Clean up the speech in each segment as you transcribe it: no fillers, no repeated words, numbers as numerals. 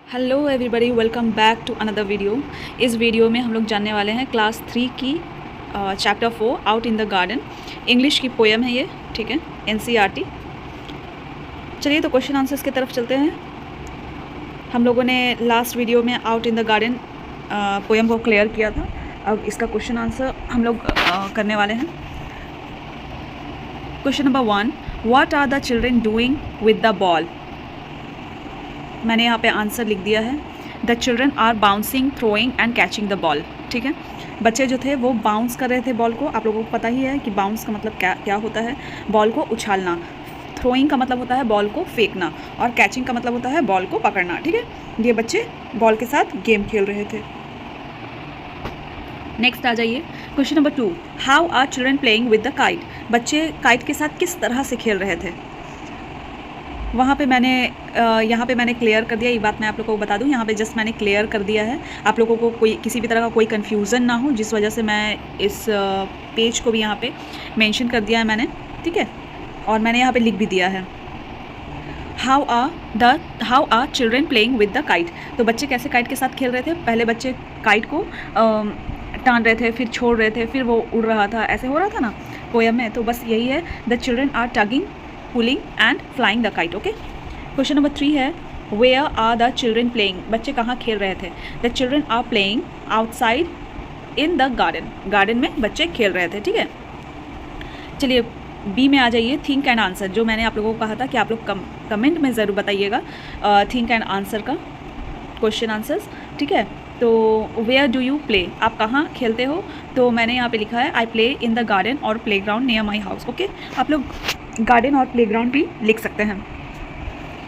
Hello everybody, welcome back to another video. इस video में हम लोग जानने वाले हैं क्लास 3 की chapter 4 out in the garden. English की पोएम है ये, ठीक है, NCERT। चलिए तो क्वेश्चन आंसर्स की तरफ चलते हैं। हम लोगों ने लास्ट वीडियो में out in the garden poem को क्लियर किया था। अब इसका क्वेश्चन आंसर हम लोग करने वाले हैं। Question number 1, what are the children doing with the ball. मैंने यहाँ पे आंसर लिख दिया है, the children are bouncing, throwing and catching the ball. ठीक है, बच्चे जो थे वो बाउंस कर रहे थे बॉल को। आप लोगों को पता ही है कि बाउंस का मतलब क्या होता है, बॉल को उछालना। थ्रोइंग का मतलब होता है बॉल को फेंकना, और कैचिंग का मतलब होता है बॉल को पकड़ना। ठीक है, ये बच्चे बॉल के साथ गेम खेल रहे थे। नेक्स्ट आ जाइए, question number 2, how are children playing with the kite. बच्चे काइट के साथ किस तरह से खेल रहे थे। यहाँ पे मैंने क्लियर कर दिया। ये बात मैं आप लोगों को बता दूँ, यहाँ पे जस्ट मैंने क्लियर कर दिया है, आप लोगों को कोई किसी भी तरह का कोई कन्फ्यूज़न ना हो, जिस वजह से मैं इस पेज को भी यहाँ पे मेंशन कर दिया है मैंने। ठीक है, और मैंने यहाँ पे लिख भी दिया है, how are children playing with the kite. तो बच्चे कैसे काइट के साथ खेल रहे थे। पहले बच्चे काइट को टान रहे थे, फिर छोड़ रहे थे, फिर वो उड़ रहा था, ऐसे हो रहा था ना पोएम में। तो बस यही है, the children are tugging, pulling and flying the kite. Okay, question number 3 है, where are the children playing. बच्चे कहाँ खेल रहे थे। The children are playing outside in the garden. Garden में बच्चे खेल रहे थे। ठीक है, चलिए बी में आ जाइए, थिंक एंड आंसर। जो मैंने आप लोगों को कहा था कि आप लोग कमेंट में ज़रूर बताइएगा थिंक एंड आंसर का क्वेश्चन आंसर्स। ठीक है, तो वेयर डू यू प्ले, आप कहाँ खेलते हो। तो मैंने यहाँ पे लिखा है, I play in the garden और playground near my house. Okay, आप लोग गार्डन और प्लेग्राउंड भी लिख सकते हैं।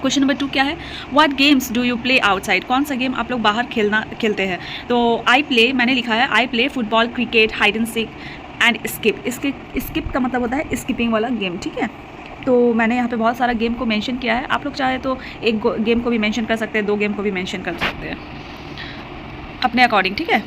क्वेश्चन नंबर 2 क्या है, what games do you play outside. कौन सा गेम आप लोग बाहर खेलते हैं। तो आई प्ले, मैंने लिखा है, I play football, cricket, hide and seek and skip. Skip का मतलब होता है स्किपिंग वाला गेम। ठीक है, तो मैंने यहाँ पे बहुत सारा गेम को मेंशन किया है। आप लोग चाहे तो एक गेम को भी मेंशन कर सकते हैं, 2 गेम को भी मेंशन कर सकते हैं अपने अकॉर्डिंग। ठीक है,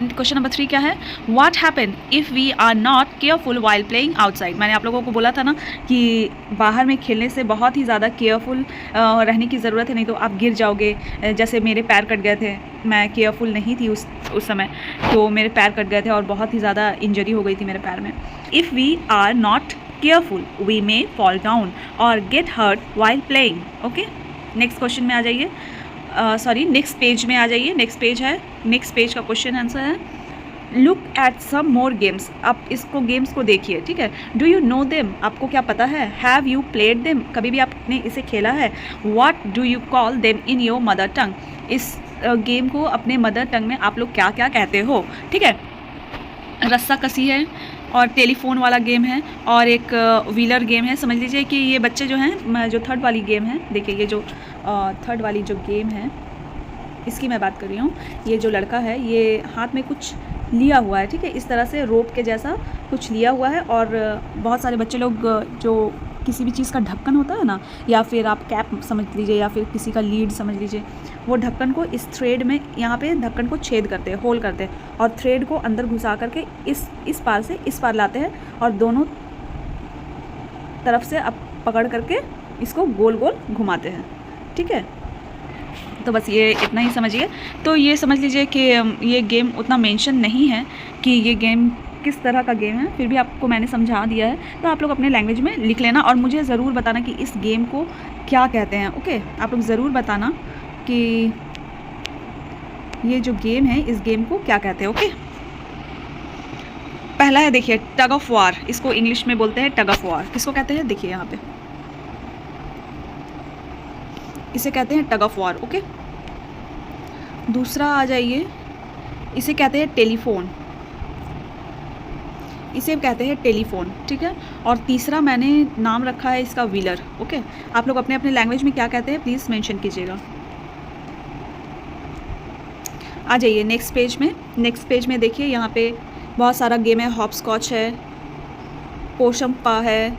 क्वेश्चन नंबर 3 क्या है, what happen if we are not careful while playing outside. मैंने आप लोगों को बोला था ना कि बाहर में खेलने से बहुत ही ज़्यादा केयरफुल रहने की ज़रूरत है, नहीं तो आप गिर जाओगे। जैसे मेरे पैर कट गए थे, मैं केयरफुल नहीं थी उस समय, तो मेरे पैर कट गए थे और बहुत ही ज़्यादा इंजरी हो गई थी मेरे पैर में। If we are not careful we may fall down और get hurt while playing. Okay, next question में आ जाइए, नेक्स्ट पेज में आ जाइए। नेक्स्ट पेज का क्वेश्चन आंसर है, look at some more games. आप इसको गेम्स को देखिए। ठीक है, डू यू नो देम, आपको क्या पता है। हैव यू प्लेड देम, कभी भी आपने इसे खेला है। What do you call them in your mother tongue, इस गेम को अपने मदर टंग में आप लोग क्या क्या कहते हो। ठीक है, रस्सा कसी है, और टेलीफोन वाला गेम है, और एक व्हीलर गेम है। समझ लीजिए कि ये बच्चे जो हैं, जो थर्ड वाली गेम है, देखिए ये जो थर्ड वाली जो गेम है इसकी मैं बात कर रही हूँ। ये जो लड़का है ये हाथ में कुछ लिया हुआ है। ठीक है, इस तरह से रोप के जैसा कुछ लिया हुआ है, और बहुत सारे बच्चे लोग जो किसी भी चीज़ का ढक्कन होता है ना, या फिर आप कैप समझ लीजिए, या फिर किसी का लीड समझ लीजिए, वो ढक्कन को इस थ्रेड में, यहाँ पे ढक्कन को छेद करते हैं, होल करते हैं, और थ्रेड को अंदर घुसा करके इस पार से इस पार लाते हैं, और दोनों तरफ से अब पकड़ करके इसको गोल गोल घुमाते हैं। ठीक है, तो बस ये इतना ही समझिए। तो ये समझ लीजिए कि ये गेम उतना मेंशन नहीं है कि ये गेम किस तरह का गेम है, फिर भी आपको मैंने समझा दिया है। तो आप लोग अपने लैंग्वेज में लिख लेना, और मुझे ज़रूर बताना कि इस गेम को क्या कहते हैं। ओके, आप लोग ज़रूर बताना कि ये जो गेम है, इस गेम को क्या कहते हैं। ओके, पहला है, देखिए, टग ऑफ वार। इसको इंग्लिश में बोलते हैं टग ऑफ वार। किसको कहते हैं, देखिए यहाँ पे इसे कहते हैं टग ऑफ वार। ओके, दूसरा आ जाइए, इसे कहते हैं टेलीफोन। इसे कहते हैं टेलीफोन। ठीक है, और तीसरा मैंने नाम रखा है इसका व्हीलर। ओके, आप लोग अपने अपने लैंग्वेज में क्या कहते हैं प्लीज़ मेंशन कीजिएगा। आ जाइए नेक्स्ट पेज में देखिए, यहाँ पे बहुत सारा गेम है। हॉप स्कॉच है, पोशम पा है,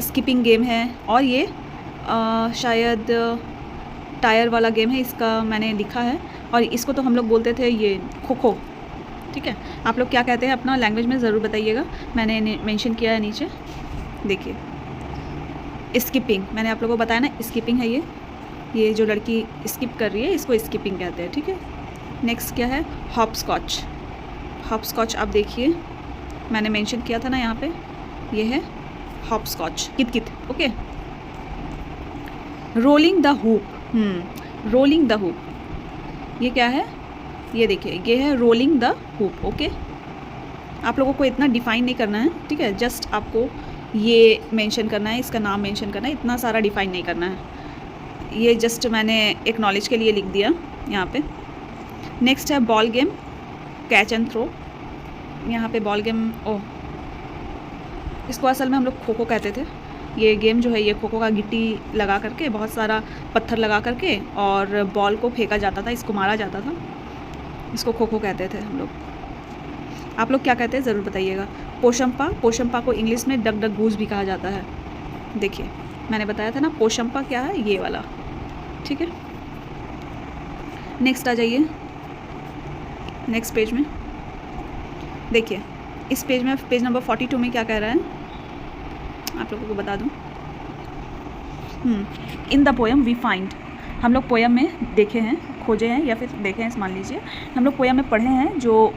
स्किपिंग गेम है, और ये शायद टायर वाला गेम है, इसका मैंने लिखा है, और इसको तो हम लोग बोलते थे ये खो खो। ठीक है, आप लोग क्या कहते हैं अपना लैंग्वेज में ज़रूर बताइएगा, मैंने मेंशन किया है नीचे। देखिए, स्किपिंग, मैंने आप लोगों को बताया ना, स्किपिंग है ये। ये जो लड़की स्किप कर रही है इसको स्किपिंग कहते हैं, ठीक है। नेक्स्ट क्या है, हॉपस्कॉच। हॉपस्कॉच आप देखिए मैंने मेंशन किया था ना यहाँ पे, ये है हॉपस्कॉच, कित कित, okay. Rolling the hoop, rolling the hoop, ये क्या है, ये देखिए ये है रोलिंग द हुप, ओके। आप लोगों को इतना डिफ़ाइन नहीं करना है, ठीक है, जस्ट आपको ये मेंशन करना है, इसका नाम मेंशन करना है, इतना सारा डिफ़ाइन नहीं करना है। ये जस्ट मैंने एक नॉलेज के लिए लिख दिया यहाँ पे। नेक्स्ट है ball game, catch and throw. यहाँ पे बॉल गेम, ओह इसको असल में हम लोग खो खो कहते थे। ये गेम जो है ये खो खो का गिट्टी लगा करके, बहुत सारा पत्थर लगा करके और बॉल को फेंका जाता था, इसको मारा जाता था, इसको खो खो कहते थे हम लोग। आप लोग क्या कहते हैं ज़रूर बताइएगा। पोशंपा, पोशंपा को इंग्लिश में डक डक गूज भी कहा जाता है। देखिए मैंने बताया था ना पोशंपा क्या है, ये वाला, ठीक है। नेक्स्ट आ जाइए, नेक्स्ट पेज में देखिए, इस पेज में पेज नंबर 42 में क्या कह रहा है आप लोगों को बता दूं। In the poem we find, हम लोग पोएम में देखे हैं, खोजे हैं या फिर देखे हैं, मान लीजिए हम लोग पोएम में पढ़े हैं जो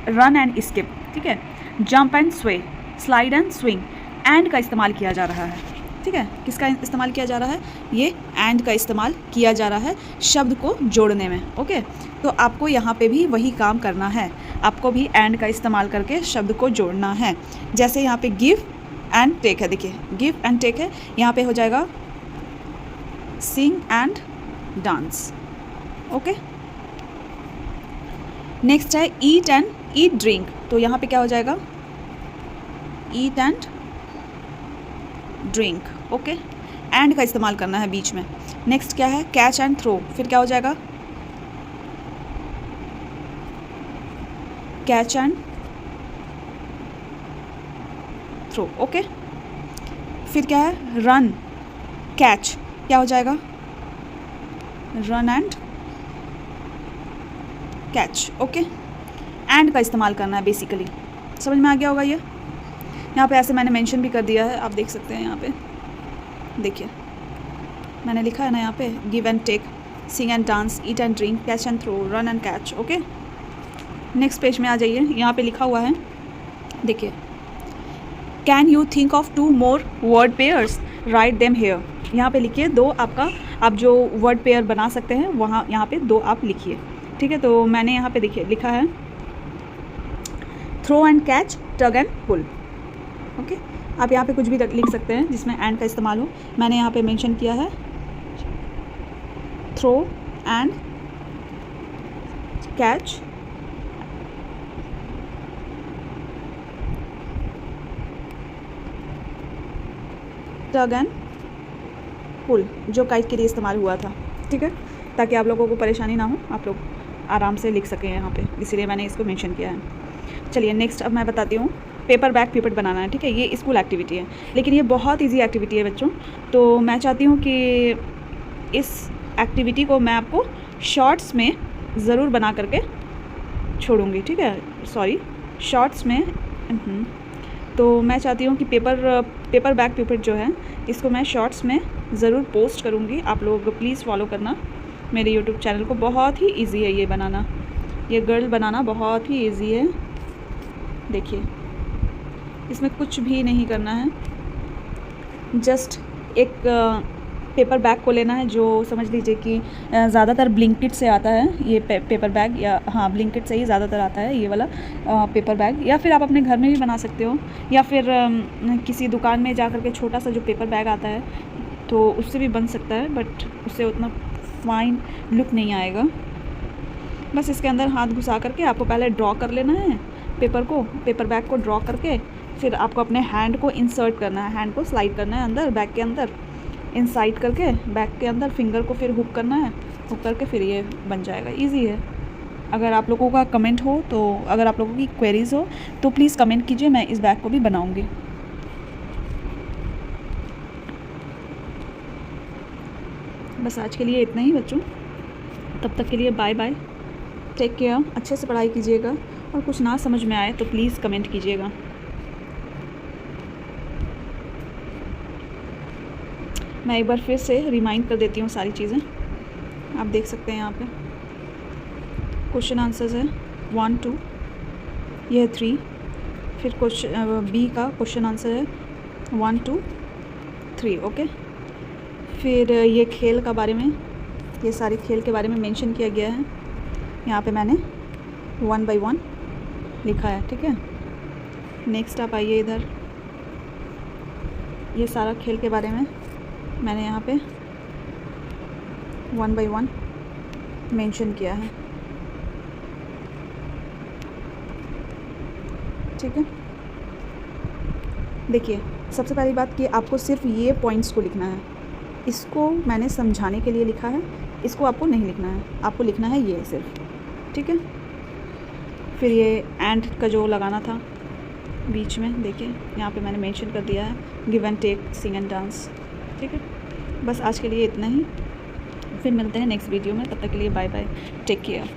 रन एंड स्किप, ठीक है, जंप एंड स्वे, स्लाइड एंड स्विंग, एंड का इस्तेमाल किया जा रहा है, ठीक है। किसका इस्तेमाल किया जा रहा है, ये एंड का इस्तेमाल किया जा रहा है शब्द को जोड़ने में, ओके। तो आपको यहाँ पे भी वही काम करना है, आपको भी एंड का इस्तेमाल करके शब्द को जोड़ना है। जैसे यहाँ पे गिव एंड टेक है, देखिए गिव एंड टेक है, यहाँ पे हो जाएगा सिंग एंड डांस, ओके। नेक्स्ट है ईट एंड ईट ड्रिंक, तो यहाँ पे क्या हो जाएगा, ईट एंड ड्रिंक, ओके। एंड का इस्तेमाल करना है बीच में। नेक्स्ट क्या है, कैच एंड थ्रो, फिर क्या हो जाएगा, कैच एंड थ्रो, ओके। फिर क्या है, रन कैच, क्या हो जाएगा, run and catch, okay. And का इस्तेमाल करना है बेसिकली, समझ में आ गया होगा। ये यहाँ पे ऐसे मैंने मेंशन भी कर दिया है, आप देख सकते हैं यहाँ पे, देखिए मैंने लिखा है ना यहाँ पे, give and take, sing and dance, eat and drink, catch and throw, run and catch, okay. Next page में आ जाइए, यहाँ पे लिखा हुआ है, देखिए can you think of 2 more word pairs, write them here. यहाँ पे लिखिए दो आपका, आप जो वर्ड पेयर बना सकते हैं वहाँ यहाँ पे 2 आप लिखिए, ठीक है। तो मैंने यहाँ पे देखिए लिखा है throw and catch, tug and pull, okay. आप यहाँ पे कुछ भी लिख सकते हैं जिसमें एंड का इस्तेमाल हो। मैंने यहाँ पे मेंशन किया है throw and catch, tug and pull, जो काइट के लिए इस्तेमाल हुआ था, ठीक है, ताकि आप लोगों को परेशानी ना हो, आप लोग आराम से लिख सकें यहाँ पे, इसीलिए मैंने इसको मेंशन किया है। चलिए नेक्स्ट अब मैं बताती हूँ, पेपर बैग पिपेट बनाना है, ठीक है। ये स्कूल एक्टिविटी है, लेकिन ये बहुत इजी एक्टिविटी है बच्चों। तो मैं चाहती हूँ कि इस एक्टिविटी को मैं आपको शॉर्ट्स में ज़रूर बना करके छोड़ूंगी, ठीक है, सॉरी शॉर्ट्स में। तो मैं चाहती हूँ कि पेपर बैग पिपेट जो है इसको मैं शॉर्ट्स में ज़रूर पोस्ट करूँगी। आप लोग प्लीज़ फॉलो करना मेरे यूट्यूब चैनल को, बहुत ही ईजी है ये बनाना, ये गर्ल बनाना बहुत ही ईजी है। देखिए इसमें कुछ भी नहीं करना है, जस्ट एक पेपर बैग को लेना है जो समझ लीजिए कि ज़्यादातर ब्लिंकिट से आता है ये पेपर बैग, या हाँ ब्लिंकिट से ही ज़्यादातर आता है ये वाला पेपर बैग, या फिर आप अपने घर में भी बना सकते हो, या फिर किसी दुकान में जा कर के छोटा सा जो पेपर बैग आता है तो उससे भी बन सकता है, बट उससे उतना फाइन लुक नहीं आएगा। बस इसके अंदर हाथ घुसा करके आपको पहले ड्रॉ कर लेना है पेपर को, पेपर बैग को ड्रॉ करके फिर आपको अपने हैंड को इंसर्ट करना है, हैंड को स्लाइड करना है अंदर बैग के अंदर, इनसाइड करके बैग के अंदर फिंगर को फिर हुक करना है, हुक करके फिर ये बन जाएगा। इजी है। अगर आप लोगों का कमेंट हो तो, अगर आप लोगों की क्वेरीज़ हो तो प्लीज़ कमेंट कीजिए, मैं इस बैग को भी बनाऊंगी। बस आज के लिए इतना ही बच्चों, तब तक के लिए बाय बाय, टेक केयर, अच्छे से पढ़ाई कीजिएगा, और कुछ ना समझ में आए तो प्लीज़ कमेंट कीजिएगा। मैं एक बार फिर से रिमाइंड कर देती हूँ सारी चीज़ें। आप देख सकते हैं यहाँ पे क्वेश्चन आंसर्स है 1 2, ये है 3, फिर क्वेश्चन बी का क्वेश्चन आंसर है 1 2 3। ओके, फिर ये खेल का बारे में, ये सारे खेल के बारे में मेंशन किया गया है। यहाँ पे मैंने 1 by 1 लिखा है, ठीक है। नेक्स्ट आप आइए इधर, ये सारा खेल के बारे में मैंने यहाँ पे 1 by 1 मेंशन किया है, ठीक है। देखिए, सबसे पहली बात कि आपको सिर्फ ये पॉइंट्स को लिखना है। इसको मैंने समझाने के लिए लिखा है, इसको आपको नहीं लिखना है, आपको लिखना है ये सिर्फ, ठीक है। फिर ये एंड का जो लगाना था बीच में, देखिए यहाँ पे मैंने मेंशन कर दिया है, give and take, sing and dance, ठीक है। बस आज के लिए इतना ही, फिर मिलते हैं नेक्स्ट वीडियो में, तब तक के लिए बाय बाय, टेक केयर।